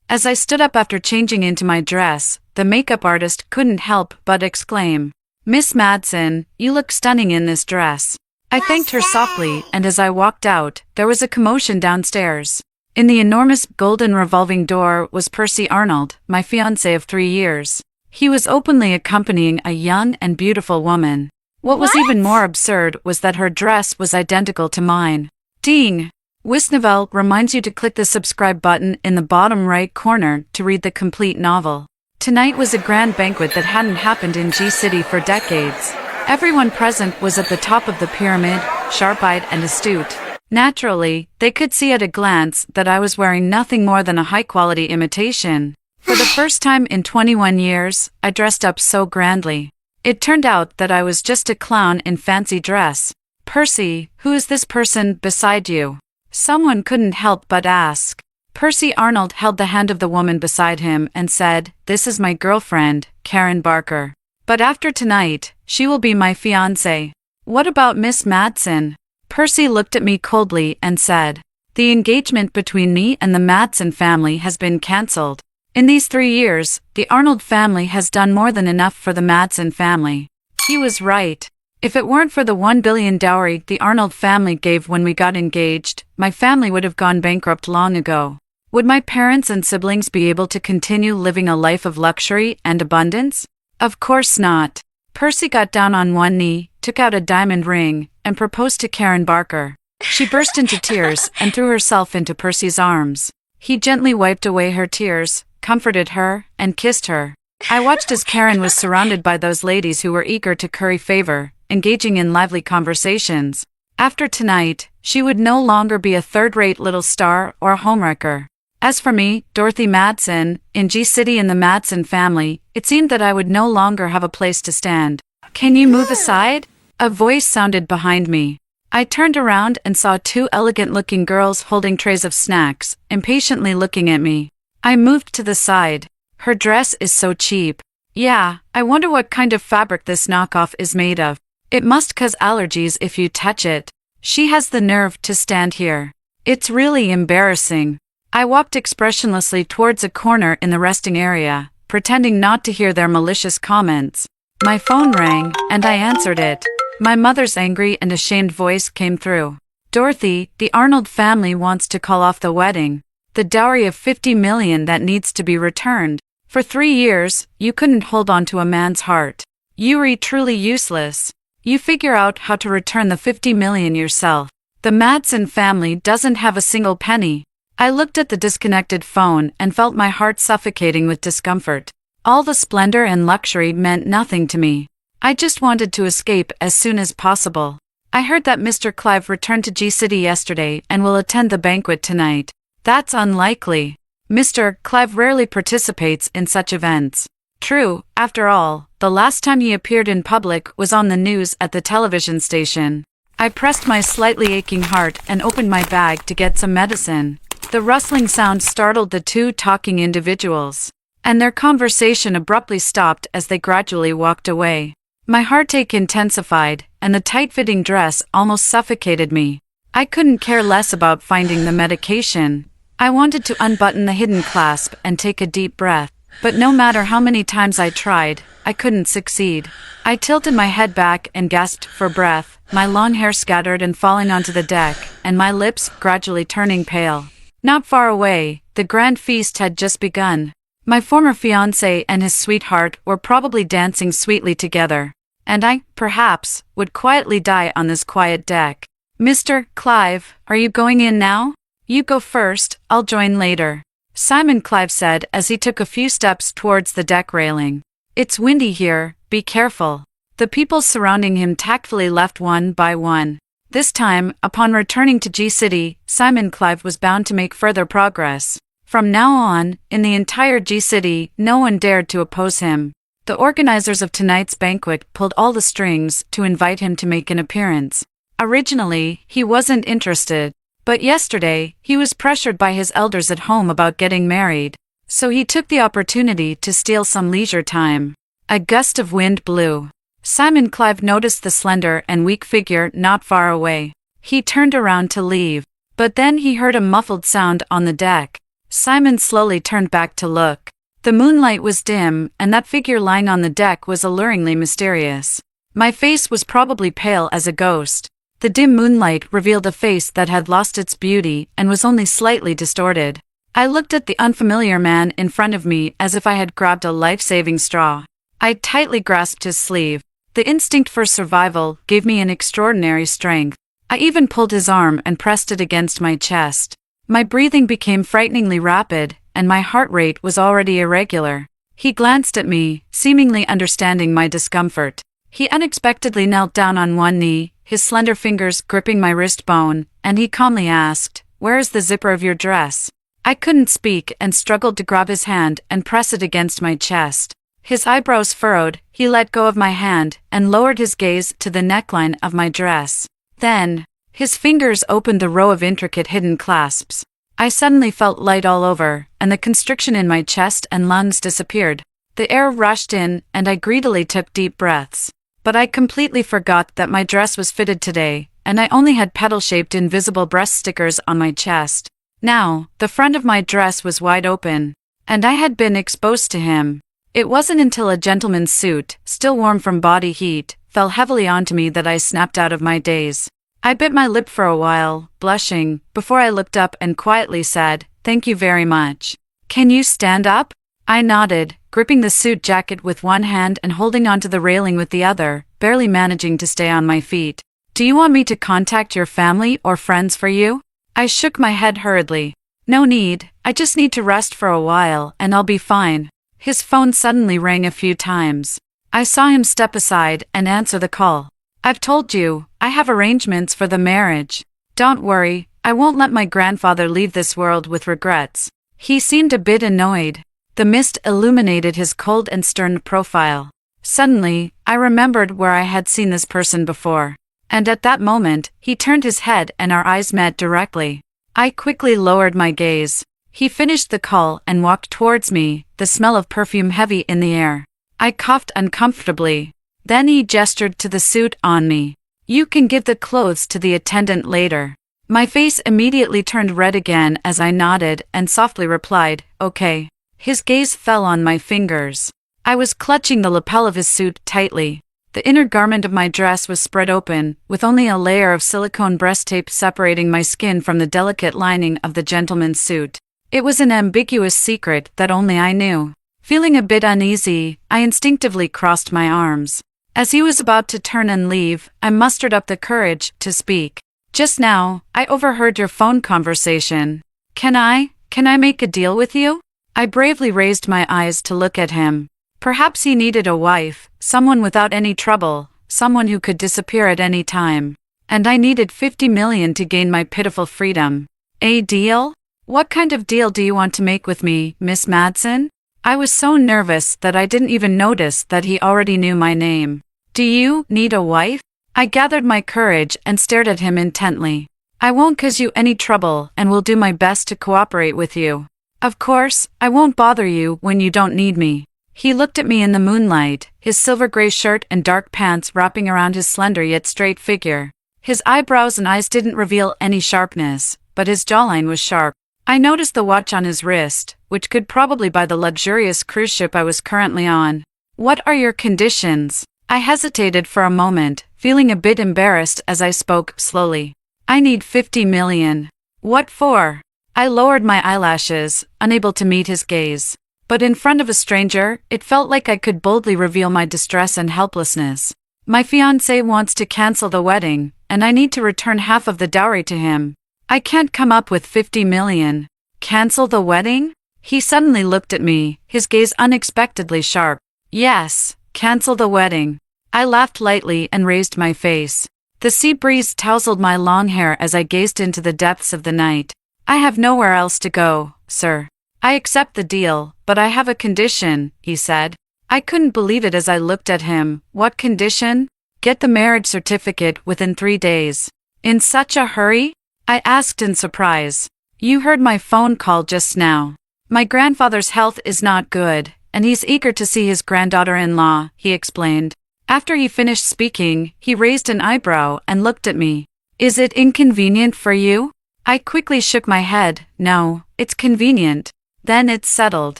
As I stood up after changing into my dress, the makeup artist couldn't help but exclaim, "Miss Madsen, you look stunning in this dress." I thanked her softly, and as I walked out, there was a commotion downstairs. In the enormous golden revolving door was Percy Arnold, my fiancé of 3 years. He was openly accompanying a young and beautiful woman. What was even more absurd was that her dress was identical to mine. Ding! Webnovel reminds you to click the subscribe button in the bottom right corner to read the complete novel. Tonight was a grand banquet that hadn't happened in G-City for decades. Everyone present was at the top of the pyramid, sharp-eyed and astute. Naturally, they could see at a glance that I was wearing nothing more than a high-quality imitation. For the first time in 21 years, I dressed up so grandly. It turned out that I was just a clown in fancy dress. "Percy, who is this person beside you?" Someone couldn't help but ask. Percy Arnold held the hand of the woman beside him and said, "This is my girlfriend, Karen Barker. But after tonight, she will be my fiancée." "What about Miss Madsen?" Percy looked at me coldly and said, "The engagement between me and the Madsen family has been cancelled. In these 3 years, the Arnold family has done more than enough for the Madsen family." He was right. If it weren't for the 1 billion dowry the Arnold family gave when we got engaged, my family would have gone bankrupt long ago. Would my parents and siblings be able to continue living a life of luxury and abundance? Of course not. Percy got down on one knee, took out a diamond ring, and proposed to Karen Barker. She burst into tears and threw herself into Percy's arms. He gently wiped away her tears, comforted her, and kissed her. I watched as Karen was surrounded by those ladies who were eager to curry favor, engaging in lively conversations. After tonight, she would no longer be a third-rate little star or a homewrecker. As for me, Dorothy Madsen, in G-City and the Madsen family, it seemed that I would no longer have a place to stand. "Can you move aside?" A voice sounded behind me. I turned around and saw 2 elegant-looking girls holding trays of snacks, impatiently looking at me. I moved to the side. "Her dress is so cheap. Yeah, I wonder what kind of fabric this knockoff is made of. It must cause allergies if you touch it. She has the nerve to stand here. It's really embarrassing." I walked expressionlessly towards a corner in the resting area, pretending not to hear their malicious comments. My phone rang, and I answered it. My mother's angry and ashamed voice came through. "Dorothy, the Arnold family wants to call off the wedding. The dowry of 50 million that needs to be returned. For 3 years, you couldn't hold on to a man's heart. You were truly useless. You figure out how to return the 50 million yourself. The Madsen family doesn't have a single penny." I looked at the disconnected phone and felt my heart suffocating with discomfort. All the splendor and luxury meant nothing to me. I just wanted to escape as soon as possible. "I heard that Mr. Clive returned to G-City yesterday and will attend the banquet tonight." "That's unlikely. Mr. Clive rarely participates in such events." "True, after all, the last time he appeared in public was on the news at the television station." I pressed my slightly aching heart and opened my bag to get some medicine. The rustling sound startled the 2 talking individuals, and their conversation abruptly stopped as they gradually walked away. My heartache intensified, and the tight-fitting dress almost suffocated me. I couldn't care less about finding the medication. I wanted to unbutton the hidden clasp and take a deep breath, but no matter how many times I tried, I couldn't succeed. I tilted my head back and gasped for breath, my long hair scattered and falling onto the deck, and my lips gradually turning pale. Not far away, the grand feast had just begun. My former fiancé and his sweetheart were probably dancing sweetly together, and I, perhaps, would quietly die on this quiet deck. "Mr. Clive, are you going in now?" "You go first, I'll join later," Simon Clive said as he took a few steps towards the deck railing. "It's windy here, be careful." The people surrounding him tactfully left one by one. This time, upon returning to G-City, Simon Clive was bound to make further progress. From now on, in the entire G-City, no one dared to oppose him. The organizers of tonight's banquet pulled all the strings to invite him to make an appearance. Originally, he wasn't interested, but yesterday, he was pressured by his elders at home about getting married, so he took the opportunity to steal some leisure time. A gust of wind blew. Simon Clive noticed the slender and weak figure not far away. He turned around to leave, but then he heard a muffled sound on the deck. Simon slowly turned back to look. The moonlight was dim, and that figure lying on the deck was alluringly mysterious. My face was probably pale as a ghost. The dim moonlight revealed a face that had lost its beauty and was only slightly distorted. I looked at the unfamiliar man in front of me as if I had grabbed a life-saving straw. I tightly grasped his sleeve. The instinct for survival gave me an extraordinary strength. I even pulled his arm and pressed it against my chest. My breathing became frighteningly rapid, and my heart rate was already irregular. He glanced at me, seemingly understanding my discomfort. He unexpectedly knelt down on one knee, his slender fingers gripping my wrist bone, and he calmly asked, "Where is the zipper of your dress?" I couldn't speak and struggled to grab his hand and press it against my chest. His eyebrows furrowed, he let go of my hand and lowered his gaze to the neckline of my dress. Then, his fingers opened the row of intricate hidden clasps. I suddenly felt light all over, and the constriction in my chest and lungs disappeared. The air rushed in, and I greedily took deep breaths. But I completely forgot that my dress was fitted today, and I only had petal-shaped invisible breast stickers on my chest. Now, the front of my dress was wide open, and I had been exposed to him. It wasn't until a gentleman's suit, still warm from body heat, fell heavily onto me that I snapped out of my daze. I bit my lip for a while, blushing, before I looked up and quietly said, "Thank you very much. Can you stand up?" I nodded, gripping the suit jacket with one hand and holding onto the railing with the other, barely managing to stay on my feet. "Do you want me to contact your family or friends for you?" I shook my head hurriedly. "No need, I just need to rest for a while and I'll be fine." His phone suddenly rang a few times. I saw him step aside and answer the call. "I've told you, I have arrangements for the marriage. Don't worry, I won't let my grandfather leave this world with regrets." He seemed a bit annoyed. The mist illuminated his cold and stern profile. Suddenly, I remembered where I had seen this person before. And at that moment, he turned his head and our eyes met directly. I quickly lowered my gaze. He finished the call and walked towards me, the smell of perfume heavy in the air. I coughed uncomfortably. Then he gestured to the suit on me. "You can give the clothes to the attendant later." My face immediately turned red again as I nodded and softly replied, "Okay." His gaze fell on my fingers. I was clutching the lapel of his suit tightly. The inner garment of my dress was spread open, with only a layer of silicone breast tape separating my skin from the delicate lining of the gentleman's suit. It was an ambiguous secret that only I knew. Feeling a bit uneasy, I instinctively crossed my arms. As he was about to turn and leave, I mustered up the courage to speak. "Just now, I overheard your phone conversation. Can I make a deal with you?" I bravely raised my eyes to look at him. Perhaps he needed a wife, someone without any trouble, someone who could disappear at any time. And I needed 50 million to gain my pitiful freedom. "A deal? What kind of deal do you want to make with me, Miss Madsen?" I was so nervous that I didn't even notice that he already knew my name. "Do you need a wife?" I gathered my courage and stared at him intently. "I won't cause you any trouble and will do my best to cooperate with you. Of course, I won't bother you when you don't need me." He looked at me in the moonlight, his silver-gray shirt and dark pants wrapping around his slender yet straight figure. His eyebrows and eyes didn't reveal any sharpness, but his jawline was sharp. I noticed the watch on his wrist, which could probably buy the luxurious cruise ship I was currently on. "What are your conditions?" I hesitated for a moment, feeling a bit embarrassed as I spoke slowly. "I need 50 million. "What for?" I lowered my eyelashes, unable to meet his gaze. But in front of a stranger, it felt like I could boldly reveal my distress and helplessness. "My fiancé wants to cancel the wedding, and I need to return half of the dowry to him. I can't come up with 50 million. "Cancel the wedding?" He suddenly looked at me, his gaze unexpectedly sharp. "Yes, cancel the wedding." I laughed lightly and raised my face. The sea breeze tousled my long hair as I gazed into the depths of the night. "I have nowhere else to go, sir. I accept the deal, but I have a condition," he said. I couldn't believe it as I looked at him. "What condition?" "Get the marriage certificate within 3 days." "In such a hurry?" I asked in surprise. "You heard my phone call just now. My grandfather's health is not good, and he's eager to see his granddaughter-in-law," he explained. After he finished speaking, he raised an eyebrow and looked at me. "Is it inconvenient for you?" I quickly shook my head. No, it's convenient. Then it settled.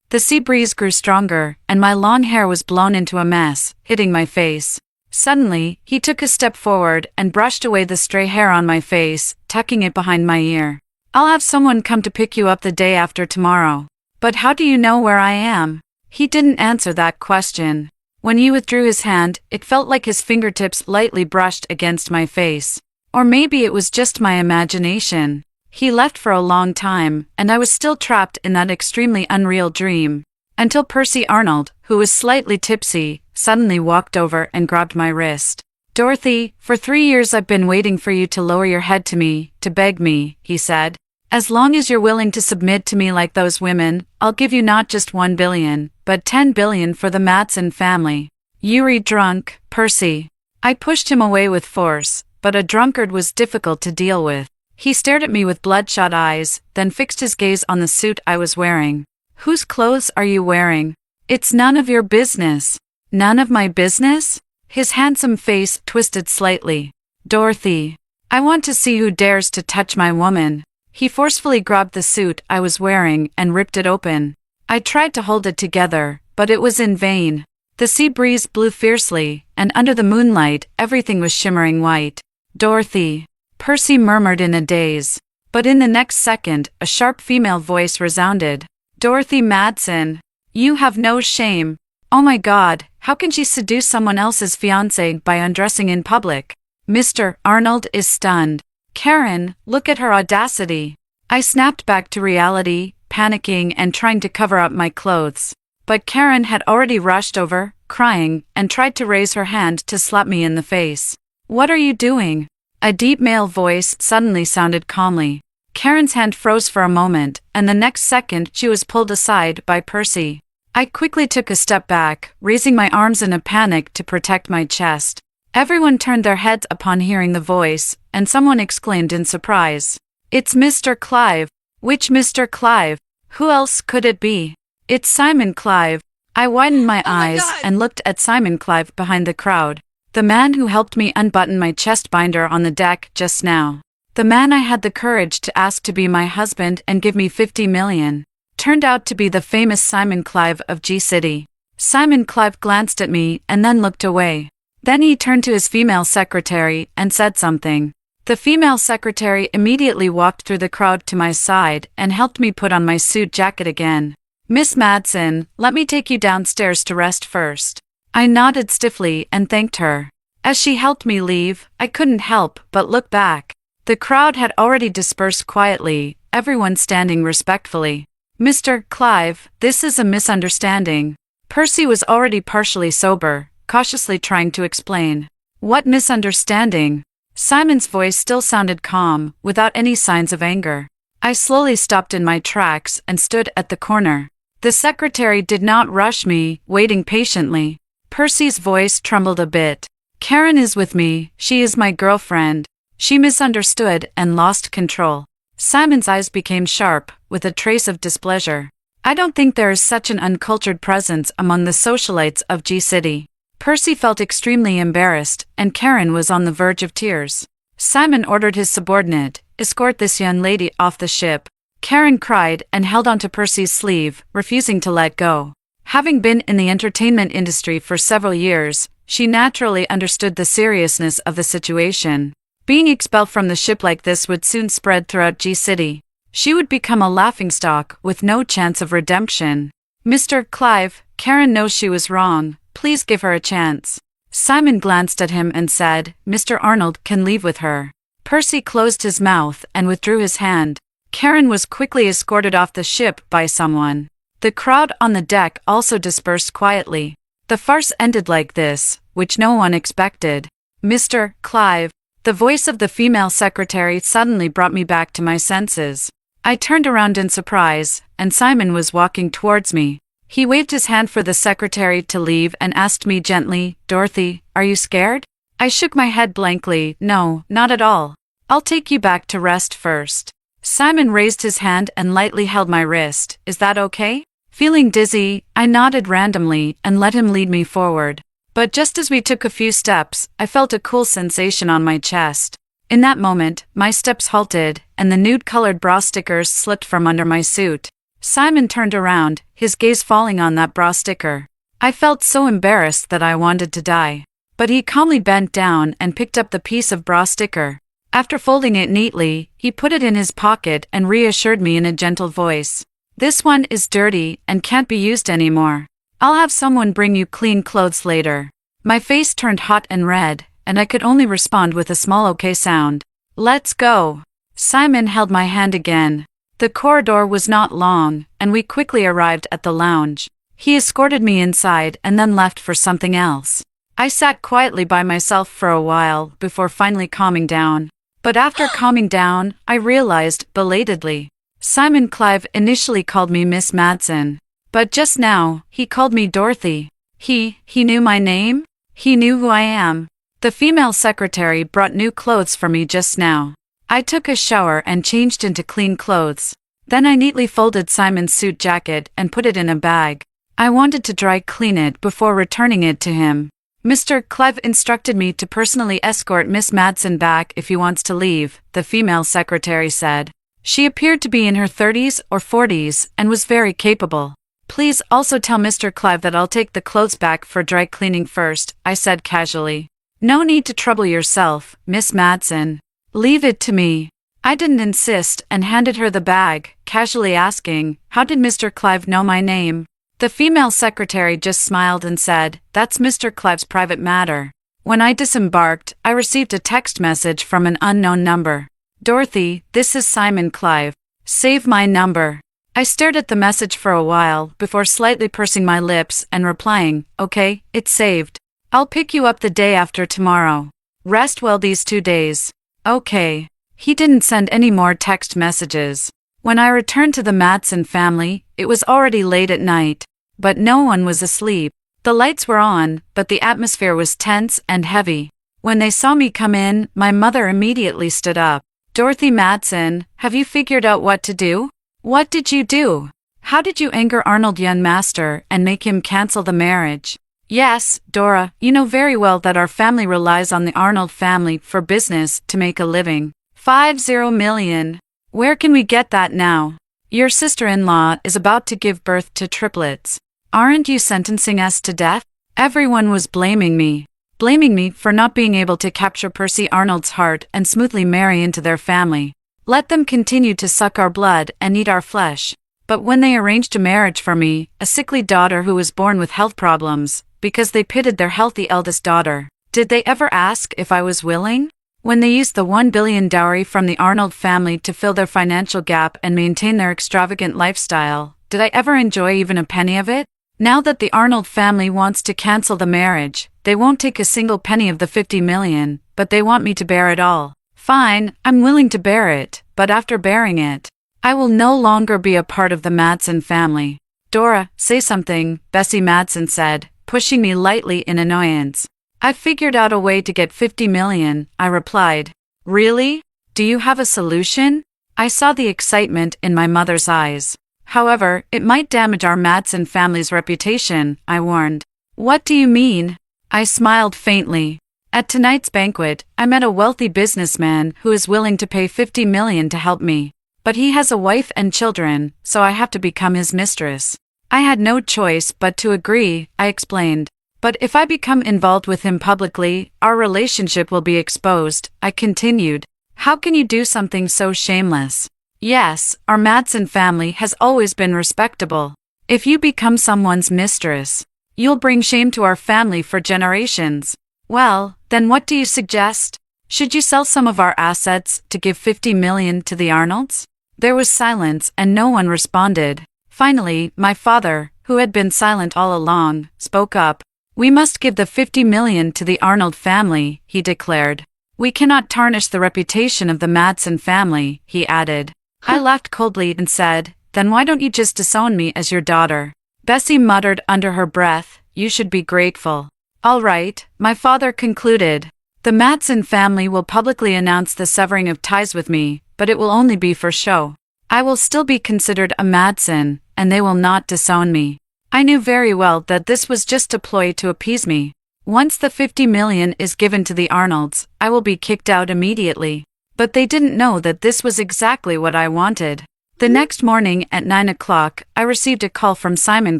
The sea breeze grew stronger, and my long hair was blown into a mess, hitting my face. Suddenly, he took a step forward and brushed away the stray hair on my face, tucking it behind my ear. I'll have someone come to pick you up the day after tomorrow. But how do you know where I am? He didn't answer that question. When he withdrew his hand, it felt like his fingertips lightly brushed against my face. Or maybe it was just my imagination. He left for a long time, and I was still trapped in that extremely unreal dream. Until Percy Arnold, who was slightly tipsy, suddenly walked over and grabbed my wrist. Dorothy, for 3 years I've been waiting for you to lower your head to me, to beg me, he said. As long as you're willing to submit to me like those women, I'll give you not just 1 billion, but 10 billion for the Madsen family. You're drunk, Percy. I pushed him away with force, but a drunkard was difficult to deal with. He stared at me with bloodshot eyes, then fixed his gaze on the suit I was wearing. Whose clothes are you wearing? It's none of your business. None of my business? His handsome face twisted slightly. Dorothy, I want to see who dares to touch my woman. He forcefully grabbed the suit I was wearing and ripped it open. I tried to hold it together, but it was in vain. The sea breeze blew fiercely, and under the moonlight, everything was shimmering white. Dorothy, Percy murmured in a daze. But in the next second, a sharp female voice resounded. Dorothy Madsen, you have no shame. Oh my God, how can she seduce someone else's fiancé by undressing in public? Mr. Arnold is stunned. Karen, look at her audacity. I snapped back to reality, panicking and trying to cover up my clothes. But Karen had already rushed over, crying, and tried to raise her hand to slap me in the face. What are you doing? A deep male voice suddenly sounded calmly. Karen's hand froze for a moment, and the next second she was pulled aside by Percy. I quickly took a step back, raising my arms in a panic to protect my chest. Everyone turned their heads upon hearing the voice, and someone exclaimed in surprise. It's Mr. Clive. Which Mr. Clive? Who else could it be? It's Simon Clive. I widened my eyes and looked at Simon Clive behind the crowd. The man who helped me unbutton my chest binder on the deck just now. The man I had the courage to ask to be my husband and give me 50 million. Turned out to be the famous Simon Clive of G-City. Simon Clive glanced at me and then looked away. Then he turned to his female secretary and said something. The female secretary immediately walked through the crowd to my side and helped me put on my suit jacket again. Miss Madsen, let me take you downstairs to rest first. I nodded stiffly and thanked her. As she helped me leave, I couldn't help but look back. The crowd had already dispersed quietly, everyone standing respectfully. Mr. Clive, this is a misunderstanding. Percy was already partially sober, cautiously trying to explain. What misunderstanding? Simon's voice still sounded calm, without any signs of anger. I slowly stopped in my tracks and stood at the corner. The secretary did not rush me, waiting patiently. Percy's voice trembled a bit. Karen is with me, she is my girlfriend. She misunderstood and lost control. Simon's eyes became sharp, with a trace of displeasure. I don't think there is such an uncultured presence among the socialites of G-City. Percy felt extremely embarrassed, and Karen was on the verge of tears. Simon ordered his subordinate, escort this young lady off the ship. Karen cried and held onto Percy's sleeve, refusing to let go. Having been in the entertainment industry for several years, she naturally understood the seriousness of the situation. Being expelled from the ship like this would soon spread throughout G-City. She would become a laughingstock with no chance of redemption. Mr. Clive, Karen knows she was wrong. Please give her a chance. Simon glanced at him and said, Mr. Arnold can leave with her. Percy closed his mouth and withdrew his hand. Karen was quickly escorted off the ship by someone. The crowd on the deck also dispersed quietly. The farce ended like this, which no one expected. Mr. Clive. The voice of the female secretary suddenly brought me back to my senses. I turned around in surprise, and Simon was walking towards me. He waved his hand for the secretary to leave and asked me gently, Dorothy, are you scared? I shook my head blankly, no, not at all. I'll take you back to rest first. Simon raised his hand and lightly held my wrist, is that okay? Feeling dizzy, I nodded randomly and let him lead me forward. But just as we took a few steps, I felt a cool sensation on my chest. In that moment, my steps halted, and the nude-colored bra stickers slipped from under my suit. Simon turned around, his gaze falling on that bra sticker. I felt so embarrassed that I wanted to die. But he calmly bent down and picked up the piece of bra sticker. After folding it neatly, he put it in his pocket and reassured me in a gentle voice. "This one is dirty and can't be used anymore. I'll have someone bring you clean clothes later." My face turned hot and red, and I could only respond with a small okay sound. "Let's go." Simon held my hand again. The corridor was not long, and we quickly arrived at the lounge. He escorted me inside and then left for something else. I sat quietly by myself for a while before finally calming down. But after calming down, I realized, belatedly, Simon Clive initially called me Miss Madsen. But just now, he called me Dorothy. He knew my name? He knew who I am. The female secretary brought new clothes for me just now. I took a shower and changed into clean clothes. Then I neatly folded Simon's suit jacket and put it in a bag. I wanted to dry clean it before returning it to him. "Mr. Clive instructed me to personally escort Miss Madsen back if he wants to leave," the female secretary said. She appeared to be in her 30s or 40s and was very capable. "Please also tell Mr. Clive that I'll take the clothes back for dry cleaning first," I said casually. "No need to trouble yourself, Miss Madsen. Leave it to me." I didn't insist and handed her the bag, casually asking, "How did Mr. Clive know my name?" The female secretary just smiled and said, "That's Mr. Clive's private matter." When I disembarked, I received a text message from an unknown number. "Dorothy, this is Simon Clive. Save my number." I stared at the message for a while before slightly pursing my lips and replying, "Okay, it's saved. I'll pick you up the day after tomorrow. Rest well these 2 days." "Okay." He didn't send any more text messages. When I returned to the Madsen family, it was already late at night. But no one was asleep. The lights were on, but the atmosphere was tense and heavy. When they saw me come in, my mother immediately stood up. "Dorothy Madsen, have you figured out what to do? What did you do? How did you anger Arnold Young Master and make him cancel the marriage?" "Yes, Dora, you know very well that our family relies on the Arnold family for business to make a living. 50 million. Where can we get that now? Your sister-in-law is about to give birth to triplets. Aren't you sentencing us to death?" Everyone was blaming me. Blaming me for not being able to capture Percy Arnold's heart and smoothly marry into their family. Let them continue to suck our blood and eat our flesh. But when they arranged a marriage for me, a sickly daughter who was born with health problems, because they pitted their healthy eldest daughter, did they ever ask if I was willing? When they used the 1 billion dowry from the Arnold family to fill their financial gap and maintain their extravagant lifestyle, did I ever enjoy even a penny of it? Now that the Arnold family wants to cancel the marriage, they won't take a single penny of the 50 million, but they want me to bear it all. Fine, I'm willing to bear it, but after bearing it, I will no longer be a part of the Madsen family. "Dora, say something," Bessie Madsen said, pushing me lightly in annoyance. "I've figured out a way to get 50 million, I replied. "Really? Do you have a solution?" I saw the excitement in my mother's eyes. "However, it might damage our Madsen family's reputation," I warned. "What do you mean?" I smiled faintly. "At tonight's banquet, I met a wealthy businessman who is willing to pay 50 million to help me. But he has a wife and children, so I have to become his mistress." I had no choice but to agree, I explained. "But if I become involved with him publicly, our relationship will be exposed," I continued. "How can you do something so shameless? Yes, our Madsen family has always been respectable. If you become someone's mistress, you'll bring shame to our family for generations. Well, then what do you suggest? Should you sell some of our assets to give 50 million to the Arnolds?" There was silence and no one responded. Finally, my father, who had been silent all along, spoke up. "We must give the 50 million to the Arnold family," he declared. "We cannot tarnish the reputation of the Madsen family," he added. I laughed coldly and said, "Then why don't you just disown me as your daughter?" Bessie muttered under her breath, "You should be grateful." "All right," my father concluded. "The Madsen family will publicly announce the severing of ties with me, but it will only be for show. I will still be considered a Madsen, and they will not disown me." I knew very well that this was just a ploy to appease me. Once the 50 million is given to the Arnolds, I will be kicked out immediately. But they didn't know that this was exactly what I wanted. The next morning at 9 o'clock, I received a call from Simon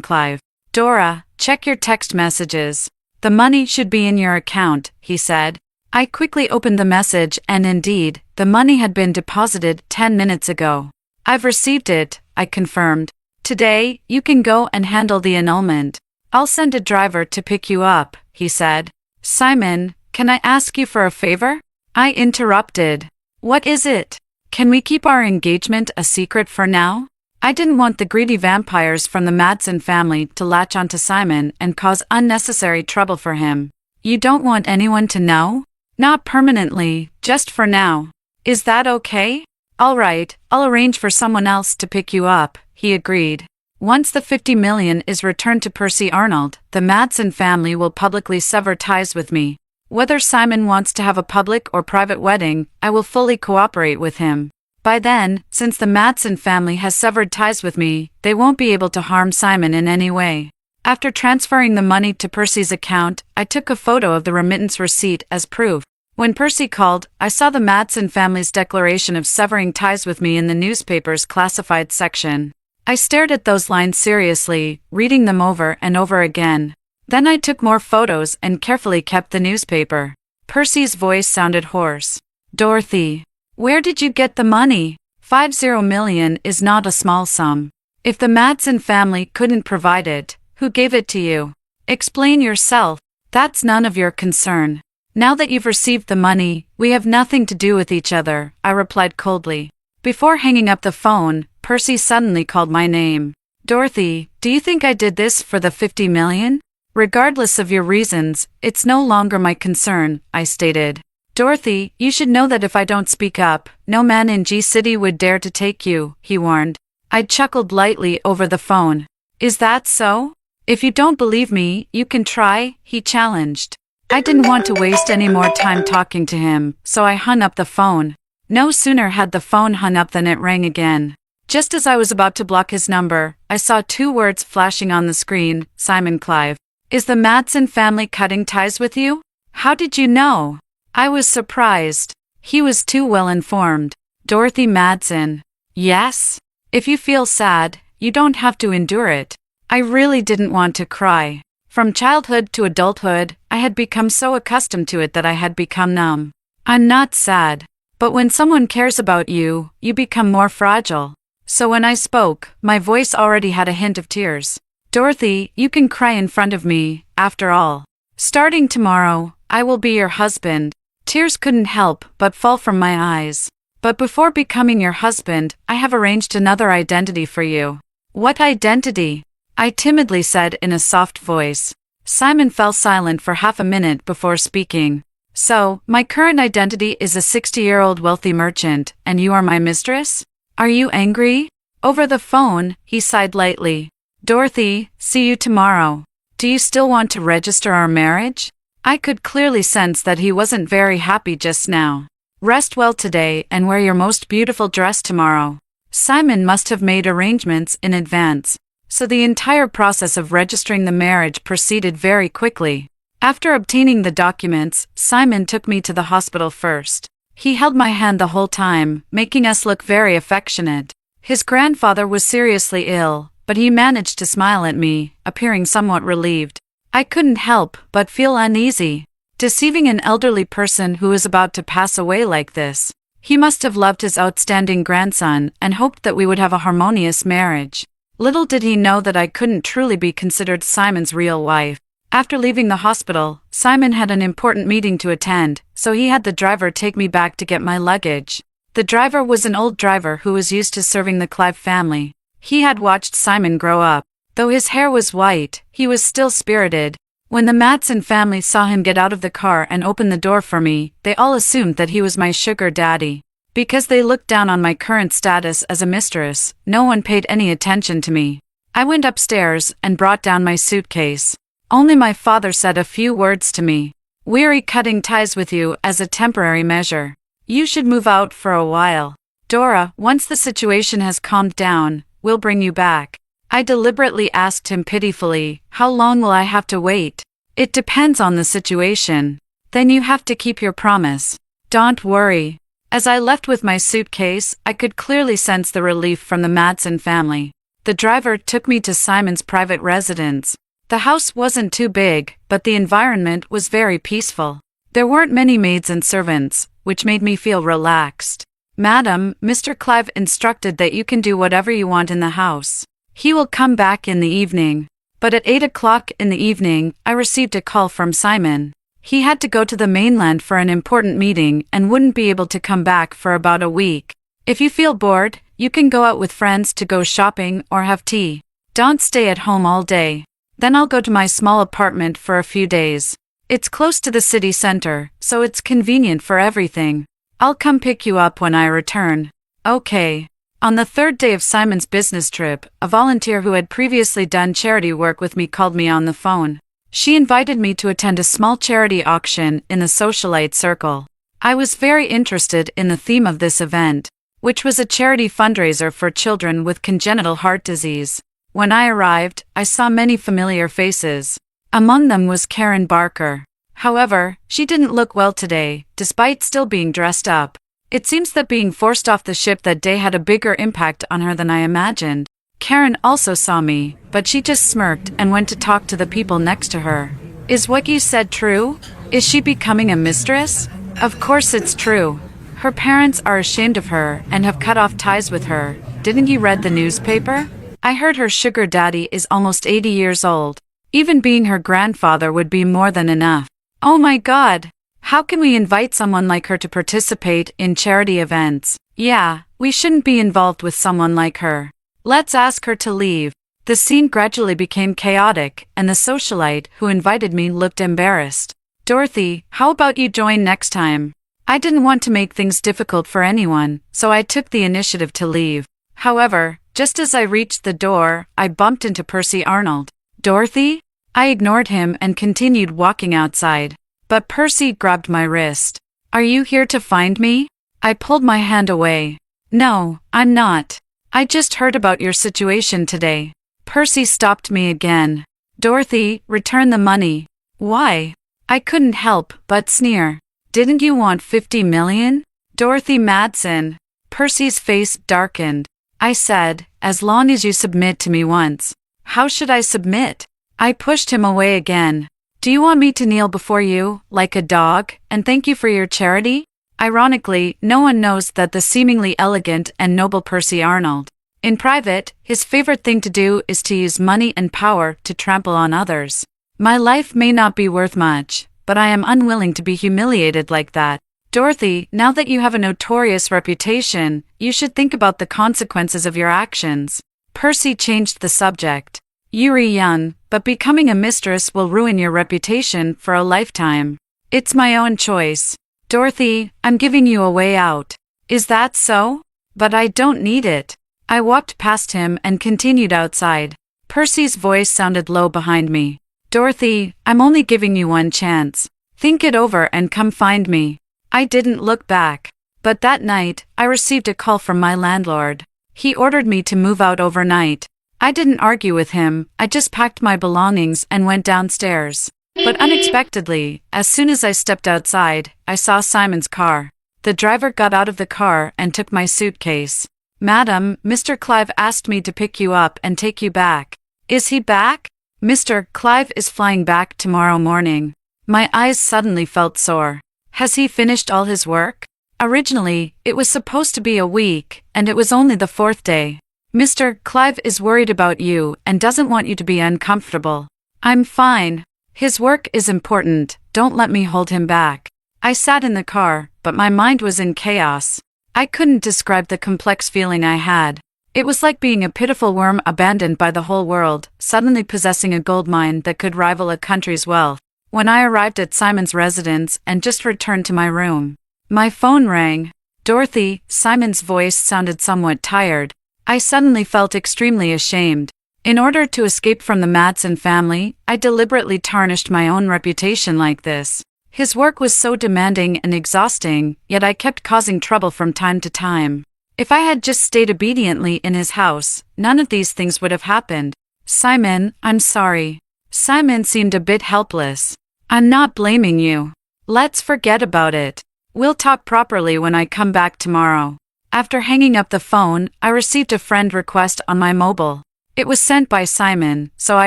Clive. "Dora, check your text messages. The money should be in your account," he said. I quickly opened the message and indeed, the money had been deposited 10 minutes ago. "I've received it," I confirmed. "Today, you can go and handle the annulment. I'll send a driver to pick you up," he said. "Simon, can I ask you for a favor?" I interrupted. "What is it? Can we keep our engagement a secret for now?" I didn't want the greedy vampires from the Madsen family to latch onto Simon and cause unnecessary trouble for him. "You don't want anyone to know?" "Not permanently, just for now." "Is that okay?" "All right, I'll arrange for someone else to pick you up," he agreed. Once the 50 million is returned to Percy Arnold, the Madsen family will publicly sever ties with me. Whether Simon wants to have a public or private wedding, I will fully cooperate with him. By then, since the Madsen family has severed ties with me, they won't be able to harm Simon in any way. After transferring the money to Percy's account, I took a photo of the remittance receipt as proof. When Percy called, I saw the Madsen family's declaration of severing ties with me in the newspaper's classified section. I stared at those lines seriously, reading them over and over again. Then I took more photos and carefully kept the newspaper. Percy's voice sounded hoarse. "Dorothy, where did you get the money? 50 million is not a small sum. If the Madsen family couldn't provide it, who gave it to you? Explain yourself. That's none of your concern. Now that you've received the money, we have nothing to do with each other," I replied coldly. Before hanging up the phone, Percy suddenly called my name. "Dorothy, do you think I did this for the 50 million? Regardless of your reasons, it's no longer my concern," I stated. "Dorothy, you should know that if I don't speak up, no man in G-City would dare to take you," he warned. I chuckled lightly over the phone. "Is that so? If you don't believe me, you can try," he challenged. I didn't want to waste any more time talking to him, so I hung up the phone. No sooner had the phone hung up than it rang again. Just as I was about to block his number, I saw 2 words flashing on the screen: Simon Clive. "Is the Madsen family cutting ties with you? How did you know?" I was surprised. He was too well informed. "Dorothy Madsen." "Yes? If you feel sad, you don't have to endure it." I really didn't want to cry. From childhood to adulthood, I had become so accustomed to it that I had become numb. "I'm not sad. But when someone cares about you, you become more fragile." So when I spoke, my voice already had a hint of tears. "Dorothy, you can cry in front of me, after all. Starting tomorrow, I will be your husband." Tears couldn't help but fall from my eyes. "But before becoming your husband, I have arranged another identity for you." "What identity?" I timidly said in a soft voice. Simon fell silent for half a minute before speaking. "So, my current identity is a 60-year-old wealthy merchant, and you are my mistress? Are you angry?" Over the phone, he sighed lightly. "Dorothy, see you tomorrow. Do you still want to register our marriage?" I could clearly sense that he wasn't very happy just now. "Rest well today and wear your most beautiful dress tomorrow." Simon must have made arrangements in advance, so the entire process of registering the marriage proceeded very quickly. After obtaining the documents, Simon took me to the hospital first. He held my hand the whole time, making us look very affectionate. His grandfather was seriously ill, but he managed to smile at me, appearing somewhat relieved. I couldn't help but feel uneasy. Deceiving an elderly person who was about to pass away like this. He must have loved his outstanding grandson and hoped that we would have a harmonious marriage. Little did he know that I couldn't truly be considered Simon's real wife. After leaving the hospital, Simon had an important meeting to attend, so he had the driver take me back to get my luggage. The driver was an old driver who was used to serving the Clive family. He had watched Simon grow up. Though his hair was white, he was still spirited. When the Madsen family saw him get out of the car and open the door for me, they all assumed that he was my sugar daddy. Because they looked down on my current status as a mistress, no one paid any attention to me. I went upstairs and brought down my suitcase. Only my father said a few words to me. "Weary cutting ties with you as a temporary measure. You should move out for a while. Dora, once the situation has calmed down, we'll bring you back." I deliberately asked him pitifully, "How long will I have to wait?" It depends on the situation. Then you have to keep your promise. Don't worry. As I left with my suitcase, I could clearly sense the relief from the Madsen family. The driver took me to Simon's private residence. The house wasn't too big, but the environment was very peaceful. There weren't many maids and servants, which made me feel relaxed. Madam, Mr. Clive instructed that you can do whatever you want in the house. He will come back in the evening. But at 8 o'clock in the evening, I received a call from Simon. He had to go to the mainland for an important meeting and wouldn't be able to come back for about a week. If you feel bored, you can go out with friends to go shopping or have tea. Don't stay at home all day. Then I'll go to my small apartment for a few days. It's close to the city center, so it's convenient for everything. I'll come pick you up when I return. Okay. On the third day of Simon's business trip, a volunteer who had previously done charity work with me called me on the phone. She invited me to attend a small charity auction in the socialite circle. I was very interested in the theme of this event, which was a charity fundraiser for children with congenital heart disease. When I arrived, I saw many familiar faces. Among them was Karen Barker. However, she didn't look well today, despite still being dressed up. It seems that being forced off the ship that day had a bigger impact on her than I imagined. Karen also saw me, but she just smirked and went to talk to the people next to her. Is what you said true? Is she becoming a mistress? Of course it's true. Her parents are ashamed of her and have cut off ties with her. Didn't you read the newspaper? I heard her sugar daddy is almost 80 years old. Even being her grandfather would be more than enough. Oh my God! How can we invite someone like her to participate in charity events? Yeah, we shouldn't be involved with someone like her. Let's ask her to leave. The scene gradually became chaotic, and the socialite who invited me looked embarrassed. Dorothy, how about you join next time? I didn't want to make things difficult for anyone, so I took the initiative to leave. However, just as I reached the door, I bumped into Percy Arnold. Dorothy? I ignored him and continued walking outside. But Percy grabbed my wrist. Are you here to find me? I pulled my hand away. No, I'm not. I just heard about your situation today. Percy stopped me again. Dorothy, return the money. Why? I couldn't help but sneer. Didn't you want 50 million? Dorothy Madsen. Percy's face darkened. I said, as long as you submit to me once. How should I submit? I pushed him away again. Do you want me to kneel before you, like a dog, and thank you for your charity? Ironically, no one knows that the seemingly elegant and noble Percy Arnold. In private, his favorite thing to do is to use money and power to trample on others. My life may not be worth much, but I am unwilling to be humiliated like that. Dorothy, now that you have a notorious reputation, you should think about the consequences of your actions. Percy changed the subject. You're young, but becoming a mistress will ruin your reputation for a lifetime. It's my own choice. Dorothy, I'm giving you a way out. Is that so? But I don't need it. I walked past him and continued outside. Percy's voice sounded low behind me. Dorothy, I'm only giving you one chance. Think it over and come find me. I didn't look back. But that night, I received a call from my landlord. He ordered me to move out overnight. I didn't argue with him, I just packed my belongings and went downstairs. But unexpectedly, as soon as I stepped outside, I saw Simon's car. The driver got out of the car and took my suitcase. Madam, Mr. Clive asked me to pick you up and take you back. Is he back? Mr. Clive is flying back tomorrow morning. My eyes suddenly felt sore. Has he finished all his work? Originally, it was supposed to be a week, and it was only the 4th day. Mr. Clive is worried about you and doesn't want you to be uncomfortable. I'm fine. His work is important, don't let me hold him back. I sat in the car, but my mind was in chaos. I couldn't describe the complex feeling I had. It was like being a pitiful worm abandoned by the whole world, suddenly possessing a gold mine that could rival a country's wealth. When I arrived at Simon's residence and just returned to my room, my phone rang. Dorothy, Simon's voice sounded somewhat tired. I suddenly felt extremely ashamed. In order to escape from the Madsen family, I deliberately tarnished my own reputation like this. His work was so demanding and exhausting, yet I kept causing trouble from time to time. If I had just stayed obediently in his house, none of these things would have happened. Simon, I'm sorry. Simon seemed a bit helpless. I'm not blaming you. Let's forget about it. We'll talk properly when I come back tomorrow. After hanging up the phone, I received a friend request on my mobile. It was sent by Simon, so I